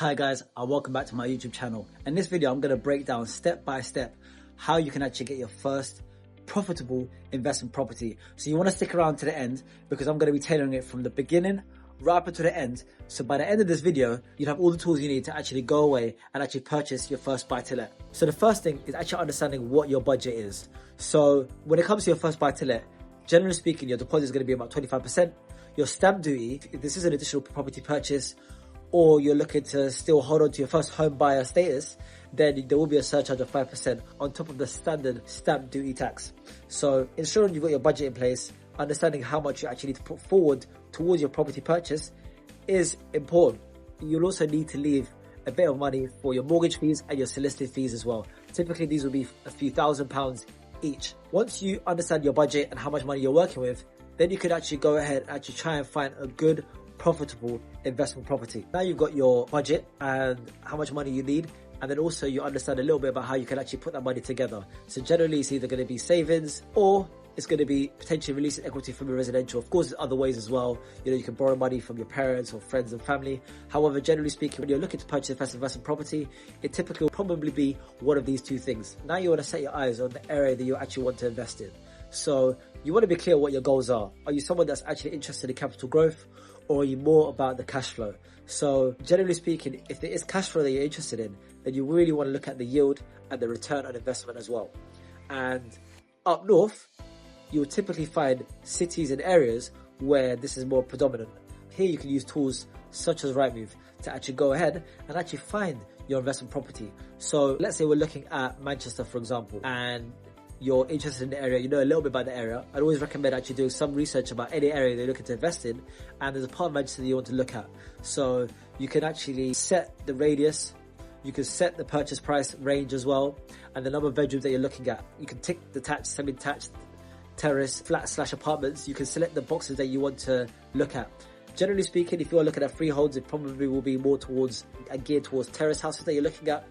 Hi guys, and welcome back to my YouTube channel. In this video, I'm going to break down step by step how you can actually get your first profitable investment property. So you want to stick around to the end because I'm going to be tailoring it from the beginning right up to the end. So by the end of this video, you'd have all the tools you need to actually go away and actually purchase your first buy-to-let. So the first thing is actually understanding what your budget is. So when it comes to your first buy-to-let, generally speaking, your deposit is going to be about 25%. Your stamp duty, if this is an additional property purchase, or you're looking to still hold on to your first home buyer status, then there will be a surcharge of 5% on top of the standard stamp duty tax. So ensuring you've got your budget in place, understanding how much you actually need to put forward towards your property purchase is important. You'll also need to leave a bit of money for your mortgage fees and your solicitor fees as well. Typically these will be a few £1,000s each. Once you understand your budget and how much money you're working with, then you could actually go ahead and actually try and find a good profitable investment property. Now you've got your budget and how much money you need, and then also you understand a little bit about how you can actually put that money together. So generally it's either going to be savings or it's going to be potentially releasing equity from your residential. Of course, there's other ways as well. You know, you can borrow money from your parents or friends and family. However, generally speaking, when you're looking to purchase a first investment property, it typically will probably be one of these two things. Now you want to set your eyes on the area that you actually want to invest in. So you want to be clear what your goals are. Are you someone that's actually interested in capital growth, or are you more about the cash flow? So generally speaking, if there is cash flow that you're interested in, then you really want to look at the yield and the return on investment as well. And up north, you'll typically find cities and areas where this is more predominant. Here you can use tools such as Rightmove to actually go ahead and actually find your investment property. So let's say we're looking at Manchester, for example, and you're interested in the area, you know a little bit about the area. I'd always recommend actually doing some research about any area they're looking to invest in, and there's a part of Manchester that you want to look at. So you can actually set the radius, you can set the purchase price range as well, and the number of bedrooms that you're looking at. You can tick detached, semi-detached, terrace, flat / apartments. You can select the boxes that you want to look at. Generally speaking, if you're looking at freeholds, it probably will be more towards and geared towards terrace houses that you're looking at,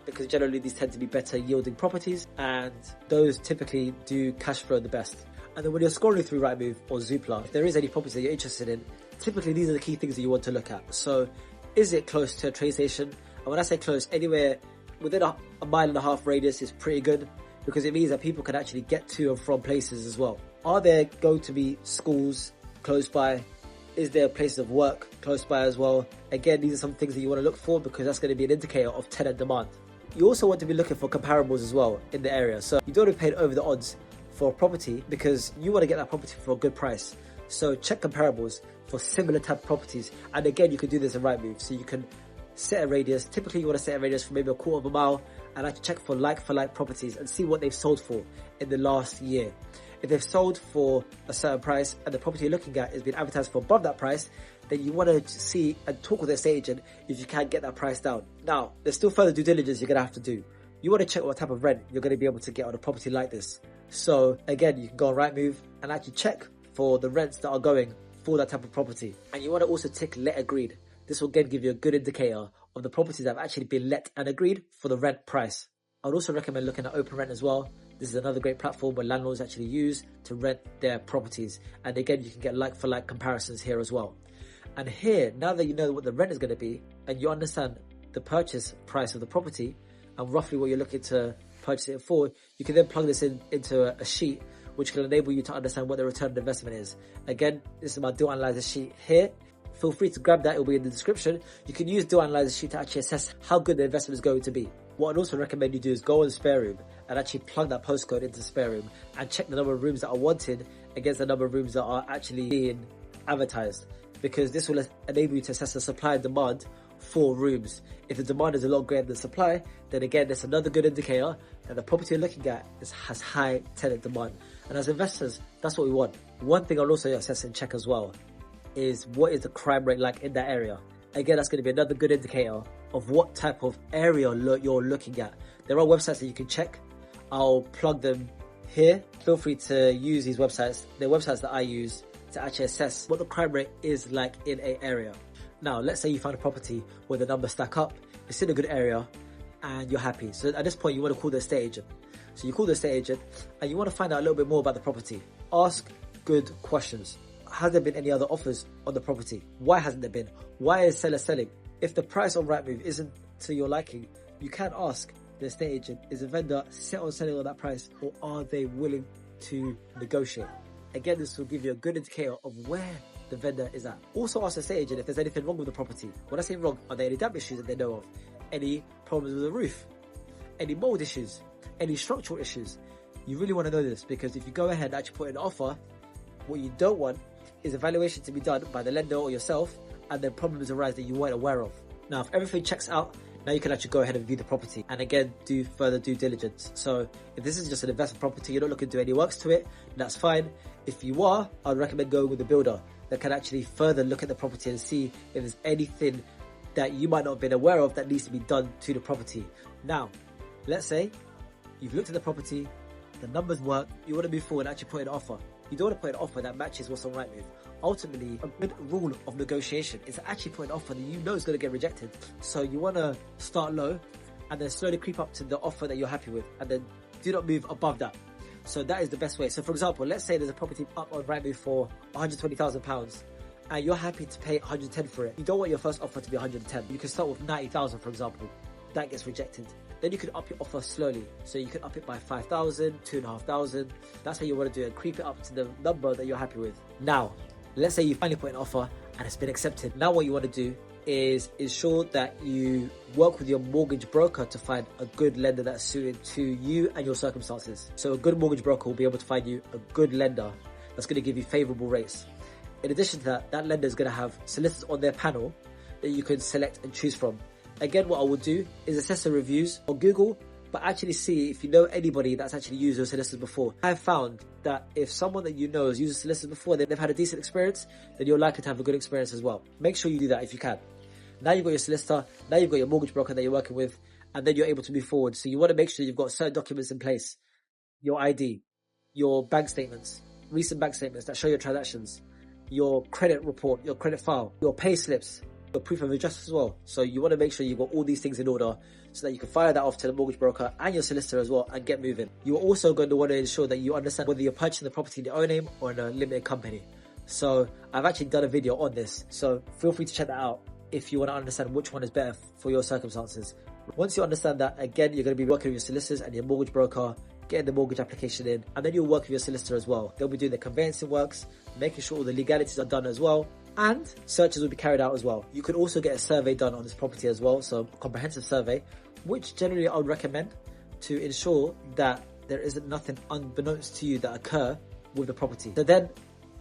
because generally these tend to be better yielding properties, and those typically do cash flow the best. And then when you're scrolling through Rightmove or Zoopla, if there is any properties that you're interested in, typically these are the key things that you want to look at. So is it close to a train station? And when I say close, anywhere within a 1.5 mile radius is pretty good, because it means that people can actually get to and from places as well. Are there going to be schools close by? Is there places of work close by as well? Again, these are some things that you want to look for, because that's going to be an indicator of tenant demand. You also want to be looking for comparables as well in the area. So you don't want to pay over the odds for a property, because you want to get that property for a good price. So check comparables for similar type of properties. And again, you can do this in Rightmove. So you can set a radius. Typically you want to set a radius for maybe 1/4 mile, and actually check for like properties and see what they've sold for in the last year. If they've sold for a certain price and the property you're looking at is being advertised for above that price, then you want to see and talk with the estate agent if you can get that price down. Now, there's still further due diligence you're going to have to do. You want to check what type of rent you're going to be able to get on a property like this. So again, you can go on Rightmove and actually check for the rents that are going for that type of property. And you want to also tick let agreed. This will again give you a good indicator of the properties that have actually been let and agreed for the rent price. I would also recommend looking at Open Rent as well. This is another great platform where landlords actually use to rent their properties. And again, you can get like-for-like comparisons here as well. And here, now that you know what the rent is going to be, and you understand the purchase price of the property and roughly what you're looking to purchase it for, you can then plug this into a sheet which can enable you to understand what the return on investment is. Again, this is my Deal Analyzer sheet here. Feel free to grab that, it will be in the description. You can use Deal Analyzer sheet to actually assess how good the investment is going to be. What I'd also recommend you do is go on SpareRoom and actually plug that postcode into SpareRoom and check the number of rooms that are wanted against the number of rooms that are actually being advertised, because this will enable you to assess the supply and demand for rooms. If the demand is a lot greater than supply, then again, that's another good indicator that the property you're looking at has high tenant demand. And as investors, that's what we want. One thing I'll also assess and check as well is what is the crime rate like in that area. Again, that's going to be another good indicator of what type of area you're looking at. There are websites that you can check. I'll plug them here. Feel free to use these websites. They're websites that I use to actually assess what the crime rate is like in an area. Now, let's say you find a property where the numbers stack up, it's in a good area, and you're happy. So at this point, you want to call the estate agent. So you call the estate agent and you want to find out a little bit more about the property. Ask good questions. Has there been any other offers on the property? Why hasn't there been? Why is seller selling? If the price on Rightmove isn't to your liking, you can ask the estate agent, is the vendor set on selling on that price, or are they willing to negotiate? Again, this will give you a good indicator of where the vendor is at. Also ask the estate agent if there's anything wrong with the property. When I say wrong, are there any damp issues that they know of? Any problems with the roof? Any mold issues? Any structural issues? You really want to know this, because if you go ahead and actually put in an offer, what you don't want is a valuation to be done by the lender or yourself, and then problems arise that you weren't aware of. Now, if everything checks out, now you can actually go ahead and view the property, and again, do further due diligence. So if this is just an investment property, you're not looking to do any works to it, that's fine. If you are, I'd recommend going with a builder that can actually further look at the property and see if there's anything that you might not have been aware of that needs to be done to the property. Now, let's say you've looked at the property, the numbers work, you want to move forward and actually put in an offer. You don't want to put an offer that matches what's on Rightmove. Ultimately, a good rule of negotiation is to actually put an offer that you know is going to get rejected. So you want to start low and then slowly creep up to the offer that you're happy with, and then do not move above that. So that is the best way. So for example, let's say there's a property up on Rightmove for £120,000 and you're happy to pay 110 for it. You don't want your first offer to be 110. You can start with 90,000, for example. That gets rejected. Then you can up your offer slowly. So you can up it by 5,000, 2,500. That's how you want to do it. Creep it up to the number that you're happy with. Now, let's say you finally put an offer and it's been accepted. Now what you want to do is ensure that you work with your mortgage broker to find a good lender that's suited to you and your circumstances. So a good mortgage broker will be able to find you a good lender that's going to give you favorable rates. In addition to that, that lender is going to have solicitors on their panel that you can select and choose from. Again, what I will do is assess the reviews on Google, but actually see if you know anybody that's actually used those solicitors before. I've found that if someone that you know has used a solicitor before, they've had a decent experience, then you're likely to have a good experience as well. Make sure you do that if you can. Now you've got your solicitor, now you've got your mortgage broker that you're working with, and then you're able to move forward. So you want to make sure you've got certain documents in place. Your ID, your bank statements, recent bank statements that show your transactions, your credit report, your credit file, your pay slips, your proof of address as well. So you want to make sure you've got all these things in order so that you can fire that off to the mortgage broker and your solicitor as well and get moving. You're also going to want to ensure that you understand whether you're purchasing the property in your own name or in a limited company. So I've actually done a video on this, so feel free to check that out if you want to understand which one is better for your circumstances. Once you understand that, again, you're going to be working with your solicitors and your mortgage broker, getting the mortgage application in, and then you'll work with your solicitor as well. They'll be doing the conveyancing works, making sure all the legalities are done as well, and searches will be carried out as well. You could also get a survey done on this property as well, so a comprehensive survey, which generally I would recommend to ensure that there isn't nothing unbeknownst to you that occur with the property. So then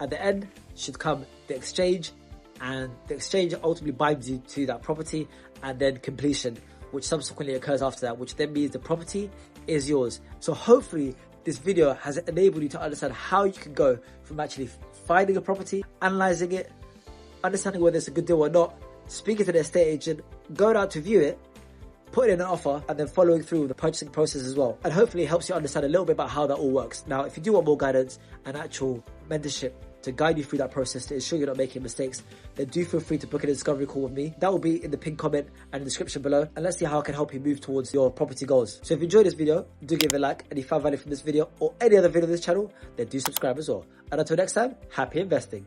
at the end should come the exchange, and the exchange ultimately binds you to that property, and then completion, which subsequently occurs after that, which then means the property is yours. So hopefully this video has enabled you to understand how you can go from actually finding a property, analysing it, understanding whether it's a good deal or not, speaking to the estate agent, going out to view it, putting in an offer, and then following through with the purchasing process as well. And hopefully it helps you understand a little bit about how that all works. Now, if you do want more guidance and actual mentorship to guide you through that process to ensure you're not making mistakes, then do feel free to book a discovery call with me. That will be in the pinned comment and the description below. And let's see how I can help you move towards your property goals. So if you enjoyed this video, do give it a like. And if you found value from this video or any other video on this channel, then do subscribe as well. And until next time, happy investing.